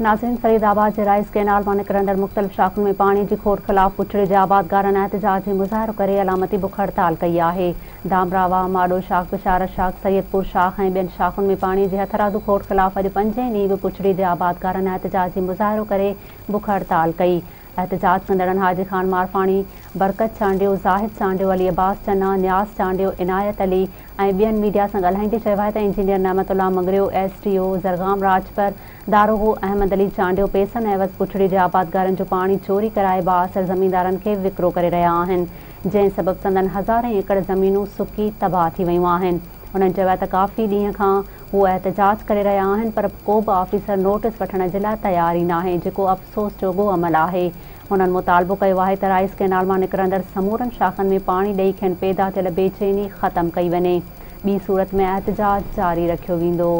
नाज़रीन, फरीद आबाद जे rice canal मां निकिरंदड़ मुख़्तलिफ़ शाख़ुनि में पाणी जी खोट ख़िलाफ़ पुछड़े जे आबादगारन एहतजाज जी मुज़ाहिरो करे अलामती बुख हड़ताल कई आहे। धामरावा, माडो शाख़, बिशारत शाख़, सैयदपुर शाख़ ऐं ॿियनि शाख़ुनि में पाणी जी हथरादू खोट ख़िलाफ़ अॼु 5 ॾींहं बि पुछड़ी जे आबादगारन एहतजाज जी मुज़ाहिरो करे बुख हड़ताल कई। एहतजाज कंदड़नि हाजी खान मारफाणी, बरकत चांडियो, ज़ाहिद चांडियो, अली अब्बास चन्ना, न्याज़ चांडियो, इनायत अली ऐं ॿियनि मीडिया सां ॻाल्हाईंदे चयो आहे त इंजीनियर नेमतुल्ला मंगरियो, STO ज़रगाम राजपर, दारोगो अहमद अली चांडियो पैसनि एवज़ पुछड़ी जे आबादगारनि जो पाणी चोरी कराए बाअसर ज़मींदारनि खे विकिरो करे रहिया आहिनि, जंहिं सबबि संदनि हज़ारें एकड़ ज़मीनूं सुकी तबाह थी वियूं आहिनि। उन्हनि चयो आहे त काफ़ी ॾींहं खां हू एहतजाज करे रहिया आहिनि, पर को बि ऑफिसर नोटिस वठण जे लाइ तयार ई नाहे, जेको अफ़सोस जोॻो अमल आहे। उन्हनि मुतालबो कयो आहे त राइस कैनाल मां निकिरंदड़ समूरनि शाख़नि में पाणी ॾेई खेनि पैदा थियल बेचैनी ख़तमु कई वञे। ॿी सूरत में एहतजाज जारी रखियो वेंदो।